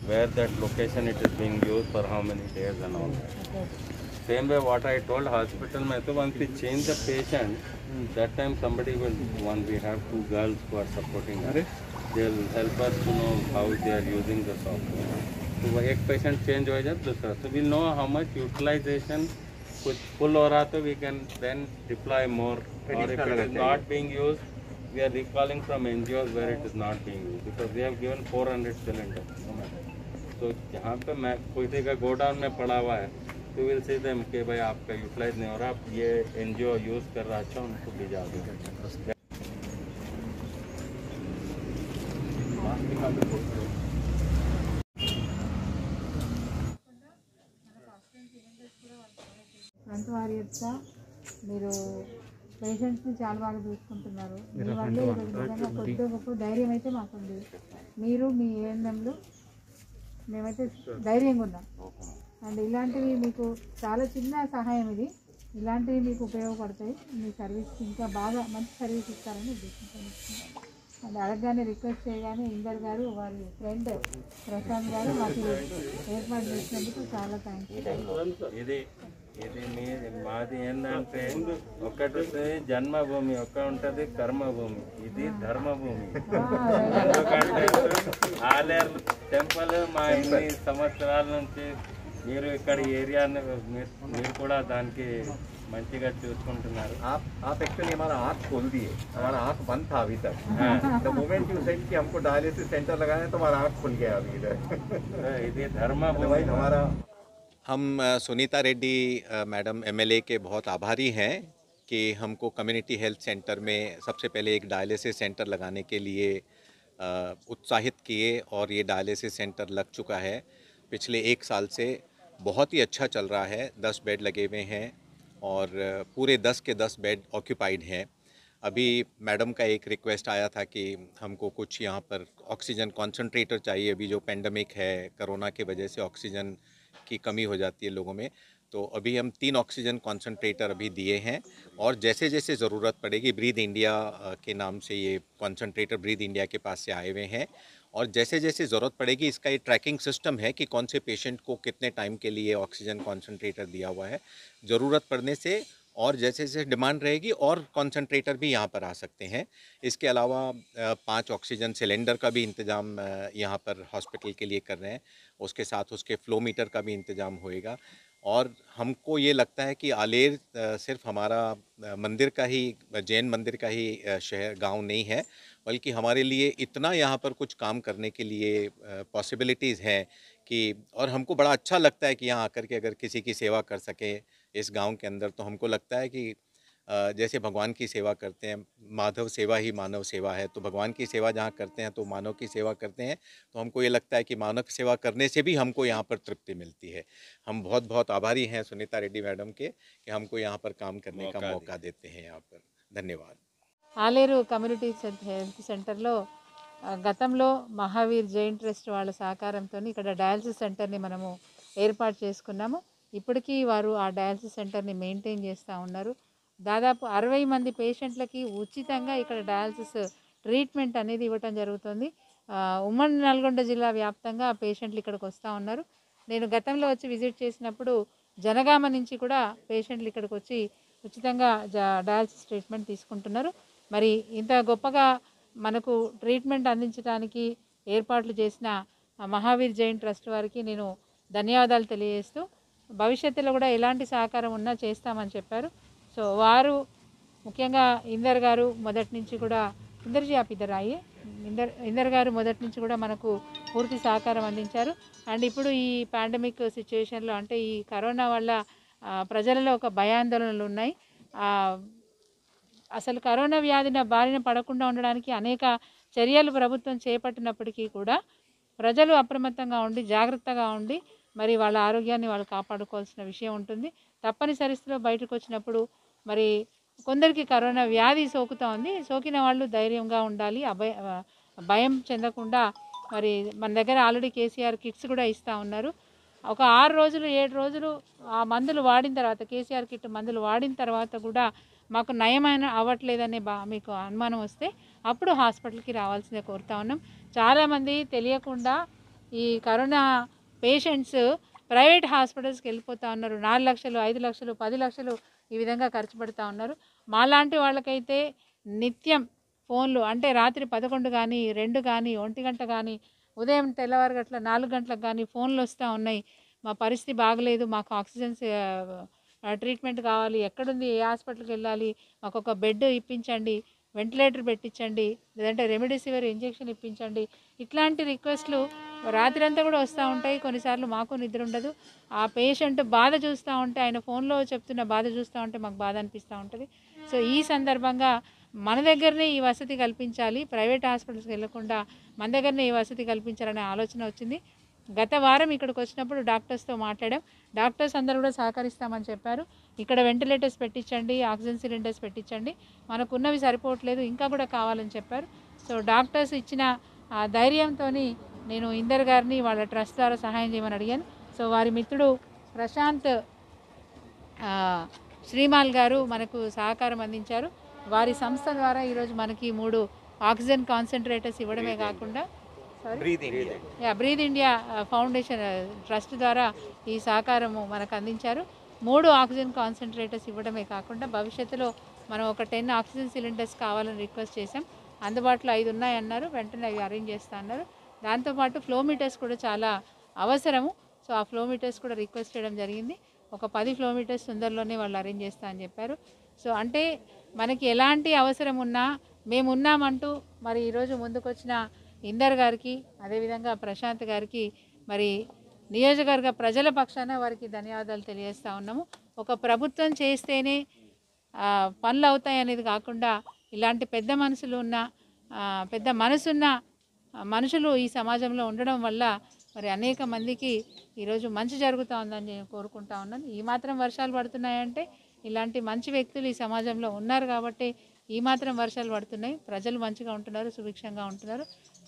where that location it is being used for how many days and all that. Same way what I told hospital mein to once we change the patient, that time somebody will, one we have two girls who are supporting us, they'll help us to know how they are using the software. तो वो एक patient change हो जाए दूसरा, तो we know how much utilisation कुछ full हो रहा तो we can then deploy more, और if it is not being used we are recalling from NGOs where it is not being used because we have given 400 cylinders. So जहाँ पे मैं कोई का गोडाउन में पड़ा हुआ है तो विल से देम कि भाई आपका यूटिलाइज नहीं हो रहा, आप ये NGO यूज़ कर रहा, अच्छा उनको भेजा दो. ఫ్రంట్ వారియర్స్గా మీరు పేషెంట్స్ని చాలా బాగా చూసుకుంటున్నారు. మీ వల్ల ఈరోజు నిజంగా కొద్దిగా గొప్ప ధైర్యం అయితే మాకుంది. మీరు మీ ఏఎన్ఎంలు మేమైతే ధైర్యంగా ఉన్నాం. అండ్ ఇలాంటివి మీకు చాలా చిన్న సహాయం, ఇలాంటివి మీకు ఉపయోగపడతాయి. మీ సర్వీస్ ఇంకా బాగా మంచి సర్వీస్ ఇస్తారని ఉద్దేశించాను. అండ్ అడగగానే రిక్వెస్ట్ చేయగానే ఇందర్ గారు వారి ఫ్రెండ్ ప్రశాంత్ గారు మాకు ఏర్పాటు చేసినందుకు చాలా థ్యాంక్స్. ఇది మాది ఏంటంటే ఒకటి జన్మభూమి, ఒక ఉంటుంది కర్మభూమి, ఇది ధర్మభూమి. ఎందుకంటే ఆలేరు టెంపుల్ మా ఇన్ని సంవత్సరాల నుంచి మీరు ఇక్కడ ఏరియాని మీరు కూడా దానికి మంచిగా చూసుకుంటున్నారు. आप एक्चुअली हमारा आँख खोल दिए, हमारा आँख बंद था अभी तक. द मोमेंट यू सेड कि हमको डायलिसिस सेंटर लगाना है तो हमारा आँख खुल गया अभी इधर. ఇది ధర్మభూమి हमारा हम सुनीता रेड्डी मैडम एमएलए के बहुत आभारी हैं कि हमको कम्युनिटी हेल्थ सेंटर में सबसे पहले एक डायलिसिस सेंटर लगाने के लिए उत्साहित किए और ये डायलिसिस सेंटर लग चुका है. पिछले 1 साल से बहुत ही अच्छा चल रहा है. 10 बेड लगे हुए हैं और पूरे 10 के 10 बेड ऑक्यूपाइड हैं. अभी मैडम का एक रिक्वेस्ट आया था कि हमको कुछ यहाँ पर ऑक्सीजन कॉन्सनट्रेटर चाहिए. अभी जो पेंडेमिक है, कोरोना की वजह से ऑक्सीजन की कमी हो जाती है लोगों में, तो अभी हम 3 ऑक्सीजन कॉन्सनट्रेटर अभी दिए हैं. और जैसे जैसे ज़रूरत पड़ेगी, ब्रीद इंडिया के नाम से ये कॉन्सनट्रेटर ब्रीद इंडिया के पास से आए हुए हैं, और जैसे जैसे ज़रूरत पड़ेगी इसका ये ट्रैकिंग सिस्टम है कि कौन से पेशेंट को कितने टाइम के लिए ऑक्सीजन कॉन्सनट्रेटर दिया हुआ है. ज़रूरत पड़ने से और जैसे जैसे डिमांड रहेगी और कॉन्सनट्रेटर भी यहाँ पर आ सकते हैं. इसके अलावा 5 ऑक्सीजन सिलेंडर का भी इंतज़ाम यहाँ पर हॉस्पिटल के लिए कर रहे हैं. उसके साथ उसके फ्लो मीटर का भी इंतज़ाम होएगा. और हमको ये लगता है कि आलेर सिर्फ हमारा मंदिर का ही, जैन मंदिर का ही शहर गांव नहीं है, बल्कि हमारे लिए इतना यहाँ पर कुछ काम करने के लिए पॉसिबिलिटीज़ हैं कि, और हमको बड़ा अच्छा लगता है कि यहाँ आकर के अगर किसी की सेवा कर सके इस गांव के अंदर, तो हमको लगता है कि जैसे भगवान की सेवा करते हैं, माधव सेवा ही मानव सेवा है, तो भगवान की सेवा जहाँ करते हैं तो मानव की सेवा करते हैं. तो हमको ये लगता है कि मानव की सेवा करने से भी हमको यहाँ पर तृप्ति मिलती है. हम बहुत बहुत आभारी हैं सुनीता रेड्डी मैडम के कि हमको यहाँ पर काम करने का मौका देते हैं यहाँ पर. धन्यवाद. ఆలేరు కమ్యూనిటీ హెల్త్ సెంటర్లో గతంలో మహావీర్ జైన్ ట్రస్ట్ వాళ్ళ సహకారంతో ఇక్కడ డయాలసిస్ సెంటర్ని మనము ఏర్పాటు చేసుకున్నాము. ఇప్పటికీ వారు ఆ డయాలసిస్ సెంటర్ని మెయింటైన్ చేస్తూ ఉన్నారు. దాదాపు 60 మంది పేషెంట్లకి ఉచితంగా ఇక్కడ డయాలసిస్ ట్రీట్మెంట్ అనేది ఇవ్వటం జరుగుతుంది. ఉమ్మడి నల్గొండ జిల్లా వ్యాప్తంగా పేషెంట్లు ఇక్కడికి వస్తూ ఉన్నారు. నేను గతంలో వచ్చి విజిట్ చేసినప్పుడు జనగామ నుంచి కూడా పేషెంట్లు ఇక్కడికి వచ్చి ఉచితంగా డయాలసిస్ ట్రీట్మెంట్ తీసుకుంటున్నారు. మరి ఇంత గొప్పగా మనకు ట్రీట్మెంట్ అందించడానికి ఏర్పాట్లు చేసిన మహావీర్ జైన్ ట్రస్ట్ వారికి నేను ధన్యవాదాలు తెలియజేస్తూ, భవిష్యత్తులో కూడా ఎలాంటి సహకారం ఉన్నా చేస్తామని చెప్పారు. సో వారు ముఖ్యంగా ఇందర్ గారు మొదటి నుంచి కూడా ఇందర్ గారు మొదటి నుంచి కూడా మనకు పూర్తి సహకారం అందించారు. అండ్ ఇప్పుడు ఈ పాండమిక్ సిచ్యువేషన్లో, అంటే ఈ కరోనా వల్ల ప్రజలలో ఒక భయాందోళనలు ఉన్నాయి. అసలు కరోనా వ్యాధిన బారిన పడకుండా ఉండడానికి అనేక చర్యలు ప్రభుత్వం చేపట్టినప్పటికీ కూడా ప్రజలు అప్రమత్తంగా ఉండి జాగ్రత్తగా ఉండి మరి వాళ్ళ ఆరోగ్యాన్ని వాళ్ళు కాపాడుకోవాల్సిన విషయం ఉంటుంది. తప్పనిసరి స్థితిలో బయటకు వచ్చినప్పుడు మరి కొందరికి కరోనా వ్యాధి సోకుతూ ఉంది. సోకిన వాళ్ళు ధైర్యంగా ఉండాలి, భయం చెందకుండా. మరి మన దగ్గర ఆల్రెడీ కేసీఆర్ కిట్స్ కూడా ఇస్తూ ఉన్నారు. ఒక 6 రోజులు 7 రోజులు ఆ మందులు వాడిన తర్వాత, కేసీఆర్ కిట్ మందులు వాడిన తర్వాత కూడా మాకు నయమైన అవ్వట్లేదనే మీకు అనుమానం వస్తే అప్పుడు హాస్పిటల్కి రావాల్సిందే కోరుతా ఉన్నాం. చాలామంది తెలియకుండా ఈ కరోనా పేషెంట్స్ ప్రైవేట్ హాస్పిటల్స్కి వెళ్ళిపోతూ ఉన్నారు. 4 లక్షలు, 5 లక్షలు, 10 లక్షలు ఈ విధంగా ఖర్చు పెడతా ఉన్నారు. మాలాంటి వాళ్ళకైతే నిత్యం ఫోన్లు, అంటే రాత్రి 11 కానీ, 2 కానీ, 1 గంట కానీ, ఉదయం తెల్లవారు గట్ల 4 గంటలకు కానీ ఫోన్లు వస్తూ ఉన్నాయి. మా పరిస్థితి బాగలేదు, మాకు ఆక్సిజన్ ట్రీట్మెంట్ కావాలి, ఎక్కడుంది, ఏ హాస్పిటల్కి వెళ్ళాలి, మాకు ఒక బెడ్ ఇప్పించండి, వెంటిలేటర్ పెట్టించండి, లేదంటే రెమిడిసివిర్ ఇంజెక్షన్ ఇప్పించండి. ఇట్లాంటి రిక్వెస్ట్లు రాత్రి అంతా కూడా వస్తూ ఉంటాయి. కొన్నిసార్లు మాకు నిద్ర ఉండదు. ఆ పేషెంట్ బాధ చూస్తూ ఉంటే, ఆయన ఫోన్లో చెప్తున్న బాధ చూస్తూ ఉంటే మాకు బాధ అనిపిస్తూ ఉంటుంది. సో ఈ సందర్భంగా మన దగ్గరనే ఈ వసతి కల్పించాలి, ప్రైవేట్ హాస్పిటల్స్కి వెళ్ళకుండా మన దగ్గరనే ఈ వసతి కల్పించాలనే ఆలోచన వచ్చింది. గత వారం ఇక్కడికి వచ్చినప్పుడు డాక్టర్స్తో మాట్లాడాం. డాక్టర్స్ అందరూ కూడా సహకరిస్తామని చెప్పారు. ఇక్కడ వెంటిలేటర్స్ పెట్టించండి, ఆక్సిజన్ సిలిండర్స్ పెట్టించండి, మనకున్నవి సరిపోవట్లేదు, ఇంకా కూడా కావాలని చెప్పారు. సో డాక్టర్స్ ఇచ్చిన ధైర్యంతో నేను ఇందర్ గారిని వాళ్ళ ట్రస్ట్ ద్వారా సహాయం చేయమని అడిగాను. సో వారి మిత్రుడు ప్రశాంత్ శ్రీమాల్ గారు మనకు సహకారం అందించారు. వారి సంస్థ ద్వారా ఈరోజు మనకి 3 ఆక్సిజన్ కాన్సన్ట్రేటర్స్ ఇవ్వడమే కాకుండా బ్రీత్ ఇండియా ఫౌండేషన్ ట్రస్ట్ ద్వారా ఈ సహకారము మనకు అందించారు. 3 ఆక్సిజన్ కాన్సన్ట్రేటర్స్ ఇవ్వడమే కాకుండా భవిష్యత్తులో మనం ఒక 10 ఆక్సిజన్ సిలిండర్స్ కావాలని రిక్వెస్ట్ చేసాం. అందుబాటులో 5 ఉన్నాయన్నారు, వెంటనే అవి అరేంజ్ చేస్తా అన్నారు. దాంతోపాటు ఫ్లోమీటర్స్ కూడా చాలా అవసరము. సో ఆ ఫ్లోమీటర్స్ కూడా రిక్వెస్ట్ చేయడం జరిగింది. ఒక 10 ఫ్లోమీటర్స్ తొందరలోనే వాళ్ళు అరేంజ్ చేస్తా అని చెప్పారు. సో అంటే మనకి ఎలాంటి అవసరం ఉన్నా మేము ఉన్నామంటూ మరి ఈరోజు ముందుకొచ్చిన ఇందర్ గారికి, అదేవిధంగా ప్రశాంత్ గారికి, మరి నియోజకవర్గ ప్రజల పక్షాన వారికి ధన్యవాదాలు తెలియజేస్తూ ఉన్నాము. ఒక ప్రభుత్వం చేస్తేనే పనులు అవుతాయి అనేది కాకుండా ఇలాంటి పెద్ద మనసులు ఉన్న పెద్ద మనసున్న మనుషులు ఈ సమాజంలో ఉండడం వల్ల మరి అనేక మందికి ఈరోజు మంచి జరుగుతూ ఉందని నేను కోరుకుంటా ఉన్నాను. ఈ మాత్రం వర్షాలు పడుతున్నాయంటే ఇలాంటి మంచి వ్యక్తులు ఈ సమాజంలో ఉన్నారు కాబట్టి ఈ మాత్రం వర్షాలు పడుతున్నాయి, ప్రజలు మంచిగా ఉంటున్నారు, సుభిక్షంగా ఉంటున్నారు.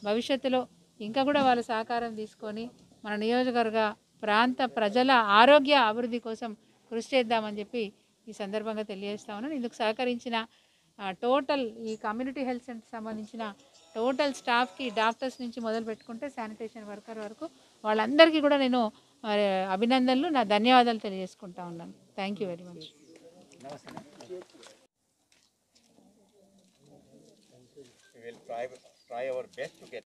భవిష్యత్తులో ఇంకా కూడా వాళ్ళ సహకారం తీసుకొని మన నియోజకవర్గ ప్రాంత ప్రజల ఆరోగ్య అభివృద్ధి కోసం కృషి చేద్దామని చెప్పి ఈ సందర్భంగా తెలియజేస్తా ఉన్నాను. ఇందుకు సహకరించిన టోటల్ ఈ కమ్యూనిటీ హెల్త్ సెంటర్ సంబంధించిన టోటల్ స్టాఫ్కి, డాక్టర్స్ నుంచి మొదలు పెట్టుకుంటే శానిటేషన్ వర్కర్ వరకు వాళ్ళందరికీ కూడా నేను అభినందనలు, నా ధన్యవాదాలు తెలియజేసుకుంటా ఉన్నాను. Thank you very much. We will try our best to get